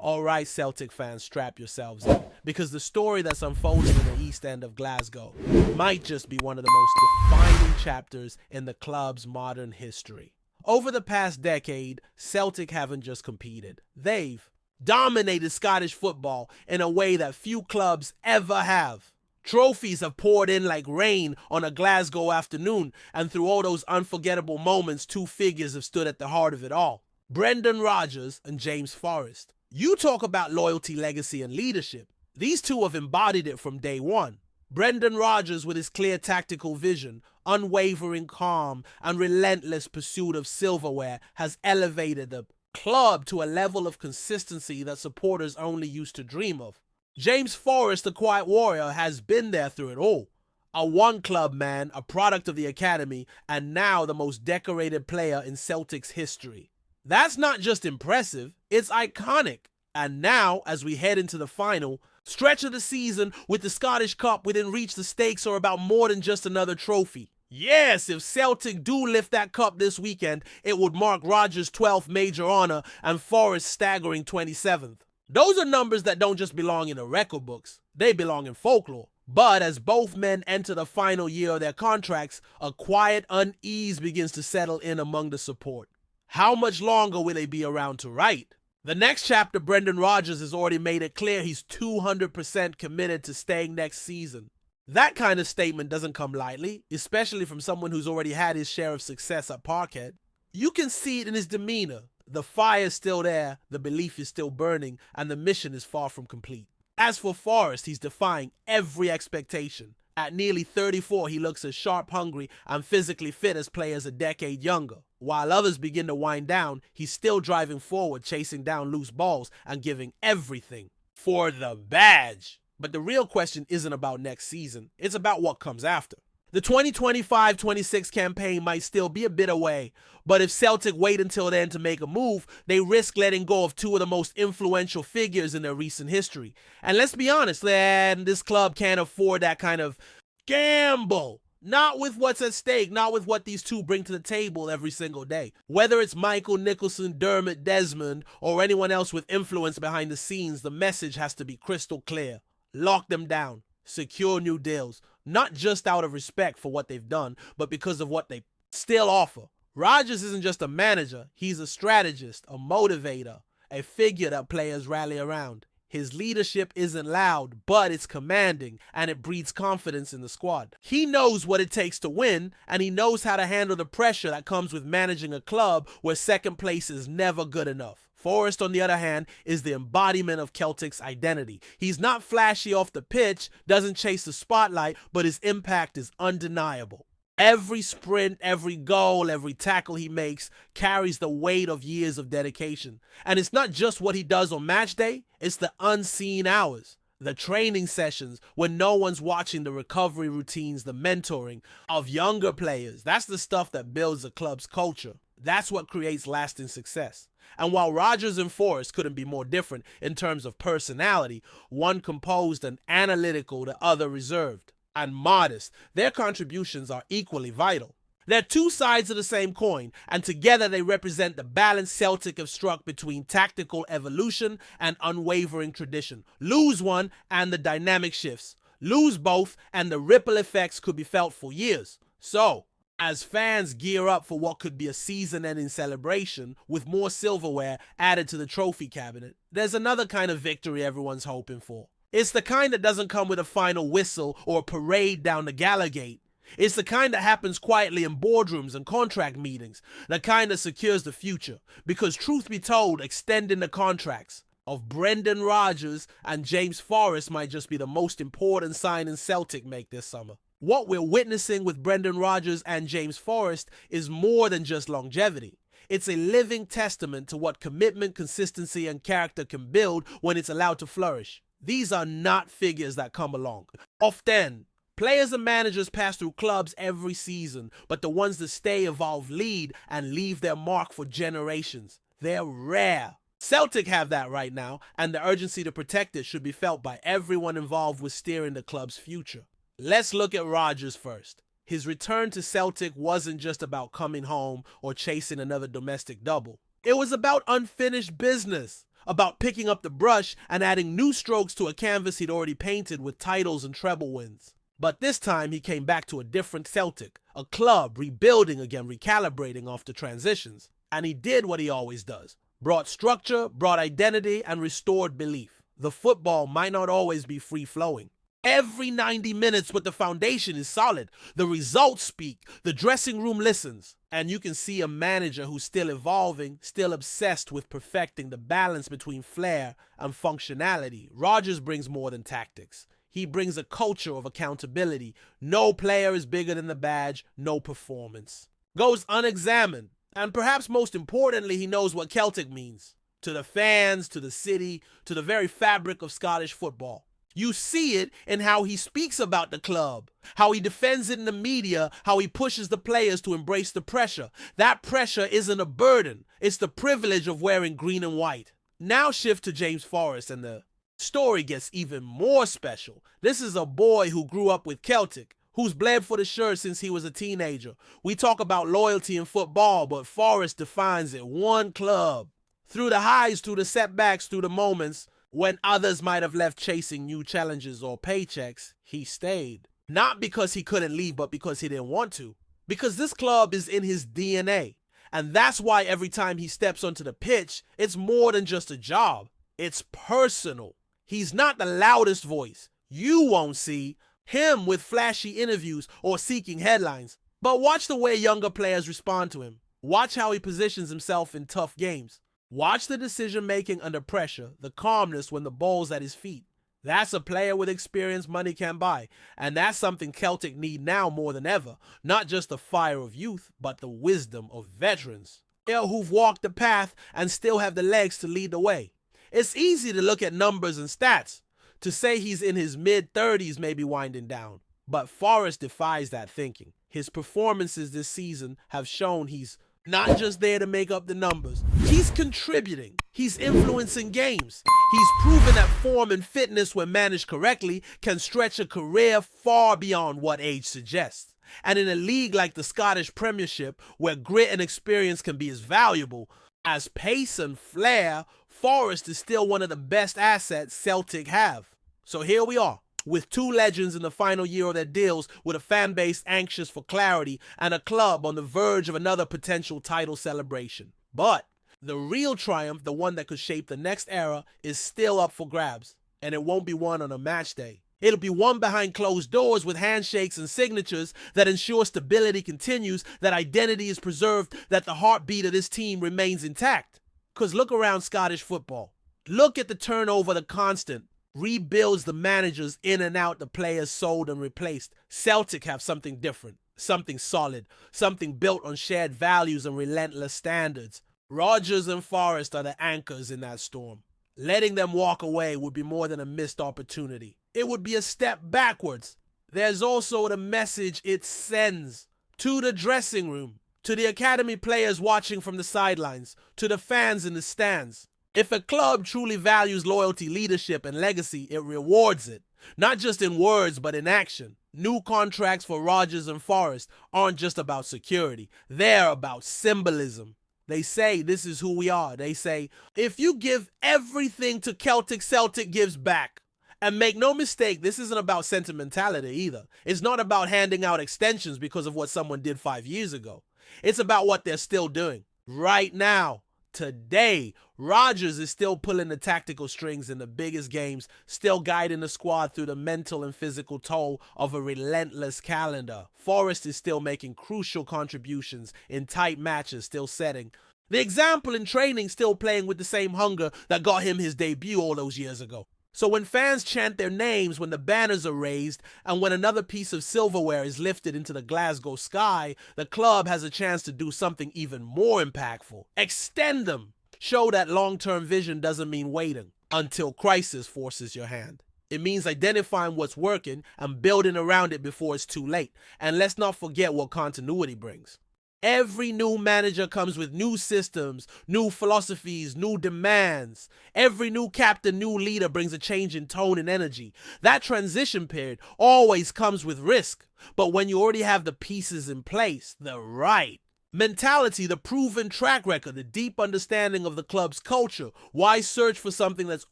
Alright, Celtic fans, strap yourselves in, because the story that's unfolding in the East End of Glasgow might just be one of the most defining chapters in the club's modern history. Over the past decade, Celtic haven't just competed. They've dominated Scottish football in a way that few clubs ever have. Trophies have poured in like rain on a Glasgow afternoon, and through all those unforgettable moments, two figures have stood at the heart of it all. Brendan Rodgers and James Forrest. You talk about loyalty, legacy, and leadership. These two have embodied it from day one. Brendan Rodgers, with his clear tactical vision, unwavering calm, and relentless pursuit of silverware, has elevated the club to a level of consistency that supporters only used to dream of. James Forrest, the quiet warrior, has been there through it all. A one-club man, a product of the academy, and now the most decorated player in Celtic's history. That's not just impressive, it's iconic. And now, as we head into the final stretch of the season with the Scottish Cup within reach, the stakes are about more than just another trophy. Yes, if Celtic do lift that cup this weekend, it would mark Rodgers' 12th major honour and Forrest's staggering 27th. Those are numbers that don't just belong in the record books, they belong in folklore. But as both men enter the final year of their contracts, a quiet unease begins to settle in among the support. How much longer will they be around to write? The next chapter, Brendan Rodgers has already made it clear he's 200% committed to staying next season. That kind of statement doesn't come lightly, especially from someone who's already had his share of success at Parkhead. You can see it in his demeanor. The fire is still there, the belief is still burning, and the mission is far from complete. As for Forrest, he's defying every expectation. At nearly 34, he looks as sharp, hungry, and physically fit as players a decade younger. While others begin to wind down, he's still driving forward, chasing down loose balls, and giving everything for the badge. But the real question isn't about next season, it's about what comes after. The 2025-26 campaign might still be a bit away, but if Celtic wait until then to make a move, they risk letting go of two of the most influential figures in their recent history. And let's be honest, this club can't afford that kind of gamble. Not with what's at stake, not with what these two bring to the table every single day. Whether it's Michael Nicholson, Dermot Desmond, or anyone else with influence behind the scenes, the message has to be crystal clear. Lock them down. Secure new deals, not just out of respect for what they've done, but because of what they still offer. Rodgers isn't just a manager, he's a strategist, a motivator, a figure that players rally around. His leadership isn't loud, but it's commanding, and it breeds confidence in the squad. He knows what it takes to win, and he knows how to handle the pressure that comes with managing a club where second place is never good enough. Forrest, on the other hand, is the embodiment of Celtic's identity. He's not flashy off the pitch, doesn't chase the spotlight, but his impact is undeniable. Every sprint, every goal, every tackle he makes carries the weight of years of dedication. And it's not just what he does on match day, it's the unseen hours. The training sessions when no one's watching, the recovery routines, the mentoring of younger players. That's the stuff that builds a club's culture. That's what creates lasting success. And while Rodgers and Forrest couldn't be more different in terms of personality, one composed and analytical, the other reserved and modest, their contributions are equally vital. They're two sides of the same coin, and together they represent the balance Celtic have struck between tactical evolution and unwavering tradition. Lose one and the dynamic shifts. Lose both and the ripple effects could be felt for years. So, as fans gear up for what could be a season-ending celebration with more silverware added to the trophy cabinet, there's another kind of victory everyone's hoping for. It's the kind that doesn't come with a final whistle or a parade down the gala gate. It's the kind that happens quietly in boardrooms and contract meetings, the kind that secures the future. Because truth be told, extending the contracts of Brendan Rodgers and James Forrest might just be the most important signing Celtic make this summer. What we're witnessing with Brendan Rodgers and James Forrest is more than just longevity. It's a living testament to what commitment, consistency, and character can build when it's allowed to flourish. These are not figures that come along. Often, players and managers pass through clubs every season, but the ones that stay, evolve, lead, and leave their mark for generations, they're rare. Celtic have that right now, and the urgency to protect it should be felt by everyone involved with steering the club's future. Let's look at Rodgers first. His return to Celtic wasn't just about coming home or chasing another domestic double. It was about unfinished business. about picking up the brush and adding new strokes to a canvas he'd already painted with titles and treble wins. But this time he came back to a different Celtic, a club rebuilding again, recalibrating after transitions. And he did what he always does. Brought structure, brought identity, and restored belief. The football might not always be free-flowing. Every 90 minutes, but the foundation is solid. The results speak. The dressing room listens. And you can see a manager who's still evolving, still obsessed with perfecting the balance between flair and functionality. Rodgers brings more than tactics. He brings a culture of accountability. No player is bigger than the badge, no performance. Goes unexamined. And perhaps most importantly, he knows what Celtic means. To the fans, to the city, to the very fabric of Scottish football. You see it in how he speaks about the club, how he defends it in the media, how he pushes the players to embrace the pressure. That pressure isn't a burden. It's the privilege of wearing green and white. Now shift to James Forrest and the story gets even more special. This is a boy who grew up with Celtic, who's bled for the shirt since he was a teenager. We talk about loyalty in football, but Forrest defines it. One club. Through the highs, through the setbacks, through the moments when others might have left chasing new challenges or paychecks, he stayed. Not because he couldn't leave, but because he didn't want to. Because this club is in his DNA. And that's why every time he steps onto the pitch, it's more than just a job. It's personal. He's not the loudest voice. You won't see him with flashy interviews or seeking headlines. But watch the way younger players respond to him. Watch how he positions himself in tough games. Watch the decision-making under pressure, the calmness when the ball's at his feet. That's a player with experience money can buy, and that's something Celtic need now more than ever. Not just the fire of youth, but the wisdom of veterans. Who've walked the path and still have the legs to lead the way. It's easy to look at numbers and stats, to say he's in his mid-30s maybe winding down. But Forrest defies that thinking. His performances this season have shown he's not just there to make up the numbers. He's contributing. He's influencing games. He's proven that form and fitness, when managed correctly, can stretch a career far beyond what age suggests. And in a league like the Scottish Premiership, where grit and experience can be as valuable as pace and flair, Forrest is still one of the best assets Celtic have. So here we are, with two legends in the final year of their deals, with a fan base anxious for clarity and a club on the verge of another potential title celebration. But the real triumph, the one that could shape the next era, is still up for grabs, and it won't be won on a match day. It'll be won behind closed doors with handshakes and signatures that ensure stability continues, that identity is preserved, that the heartbeat of this team remains intact. Because look around Scottish football. Look at the turnover, the constant. Rebuilds, the managers in and out, the players sold and replaced. Celtic have something different, something solid, something built on shared values and relentless standards. Rodgers and Forrest are the anchors in that storm. Letting them walk away would be more than a missed opportunity. It would be a step backwards. There's also the message it sends to the dressing room, to the academy players watching from the sidelines, to the fans in the stands. If a club truly values loyalty, leadership, and legacy, it rewards it. Not just in words, but in action. New contracts for Rodgers and Forrest aren't just about security. They're about symbolism. They say, this is who we are. They say, if you give everything to Celtic, Celtic gives back. And make no mistake, this isn't about sentimentality either. It's not about handing out extensions because of what someone did 5 years ago. It's about what they're still doing right now. Today, Rodgers is still pulling the tactical strings in the biggest games, still guiding the squad through the mental and physical toll of a relentless calendar. Forrest is still making crucial contributions in tight matches, still setting the example in training, still playing with the same hunger that got him his debut all those years ago. So when fans chant their names, when the banners are raised, and when another piece of silverware is lifted into the Glasgow sky, the club has a chance to do something even more impactful. Extend them. Show that long-term vision doesn't mean waiting until crisis forces your hand. It means identifying what's working and building around it before it's too late. And let's not forget what continuity brings. Every new manager comes with new systems, new philosophies, new demands. Every new captain, new leader brings a change in tone and energy. That transition period always comes with risk. But when you already have the pieces in place, the right Mentality, the proven track record, the deep understanding of the club's culture. Why search for something that's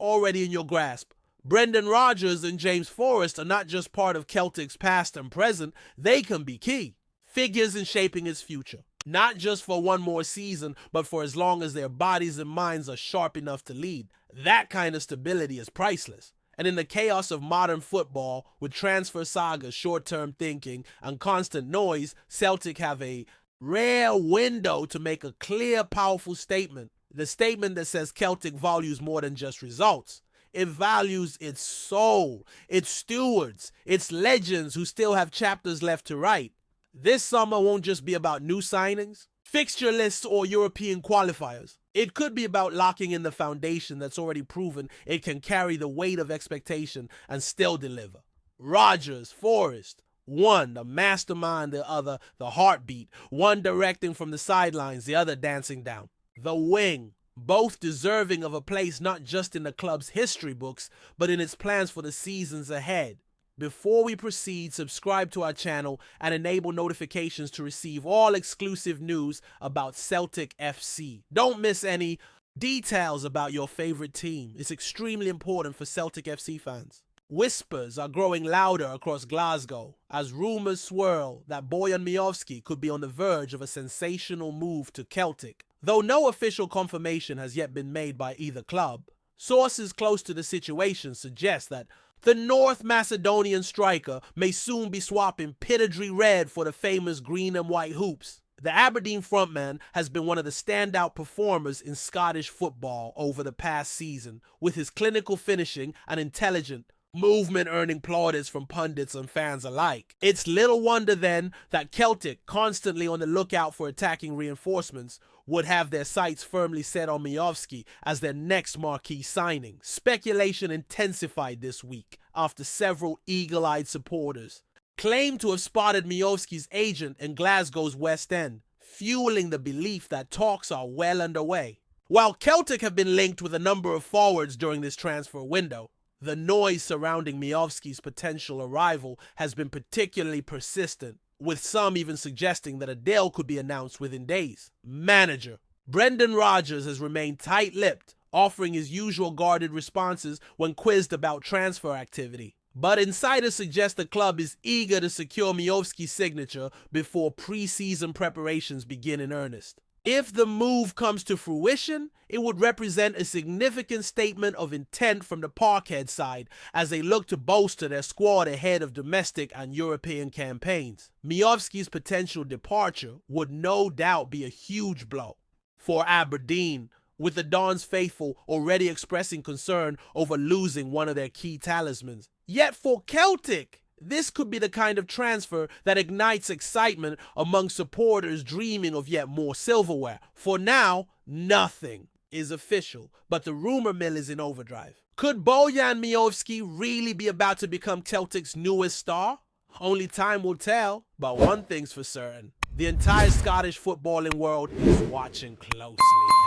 already in your grasp? Brendan Rodgers and James Forrest are not just part of Celtic's past and present, they can be key figures in shaping its future. Not just for one more season, but for as long as their bodies and minds are sharp enough to lead. That kind of stability is priceless. And in the chaos of modern football, with transfer sagas, short-term thinking, and constant noise, Celtic have a rare window to make a clear, powerful statement. The statement that says Celtic values more than just results. It values its soul, its stewards, its legends who still have chapters left to write. This summer won't just be about new signings, fixture lists, or European qualifiers. It could be about locking in the foundation that's already proven it can carry the weight of expectation and still deliver. Rodgers, Forrest, one the mastermind, the other the heartbeat, one directing from the sidelines, the other dancing down. The wing, both deserving of a place not just in the club's history books, but in its plans for the seasons ahead. Before we proceed, subscribe to our channel and enable notifications to receive all exclusive news about Celtic FC. Don't miss any details about your favorite team. It's extremely important for Celtic FC fans. Whispers are growing louder across Glasgow as rumors swirl that BOJAN MIOVSKI could be on the verge of a sensational move to Celtic. Though no official confirmation has yet been made by either club, sources close to the situation suggest that the North Macedonian striker may soon be swapping Pittodrie red for the famous green and white hoops. The Aberdeen frontman has been one of the standout performers in Scottish football over the past season, with his clinical finishing and intelligent movement earning plaudits from pundits and fans alike. It's little wonder then that Celtic, constantly on the lookout for attacking reinforcements, would have their sights firmly set on MIOVSKI as their next marquee signing. Speculation intensified this week after several eagle-eyed supporters claimed to have spotted MIOVSKI's agent in Glasgow's West End, fueling the belief that talks are well underway. While Celtic have been linked with a number of forwards during this transfer window, the noise surrounding MIOVSKI's potential arrival has been particularly persistent, with some even suggesting that a deal could be announced within days. Manager Brendan Rodgers has remained tight-lipped, offering his usual guarded responses when quizzed about transfer activity. But insiders suggest the club is eager to secure MIOVSKI's signature before pre-season preparations begin in earnest. If the move comes to fruition, it would represent a significant statement of intent from the Parkhead side as they look to bolster their squad ahead of domestic and European campaigns. MIOVSKI's potential departure would no doubt be a huge blow for Aberdeen, with the Dons faithful already expressing concern over losing one of their key talismans. Yet for Celtic, this could be the kind of transfer that ignites excitement among supporters dreaming of yet more silverware. For now, nothing is official, but the rumor mill is in overdrive. Could BOJAN MIOVSKI really be about to become Celtic's newest star? Only time will tell, but one thing's for certain. The entire Scottish footballing world is watching closely.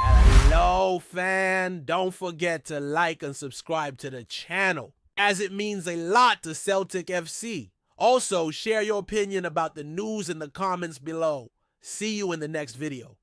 Hello, fan. Don't forget to like and subscribe to the channel, as it means a lot to Celtic FC. Also, share your opinion about the news in the comments below. See you in the next video.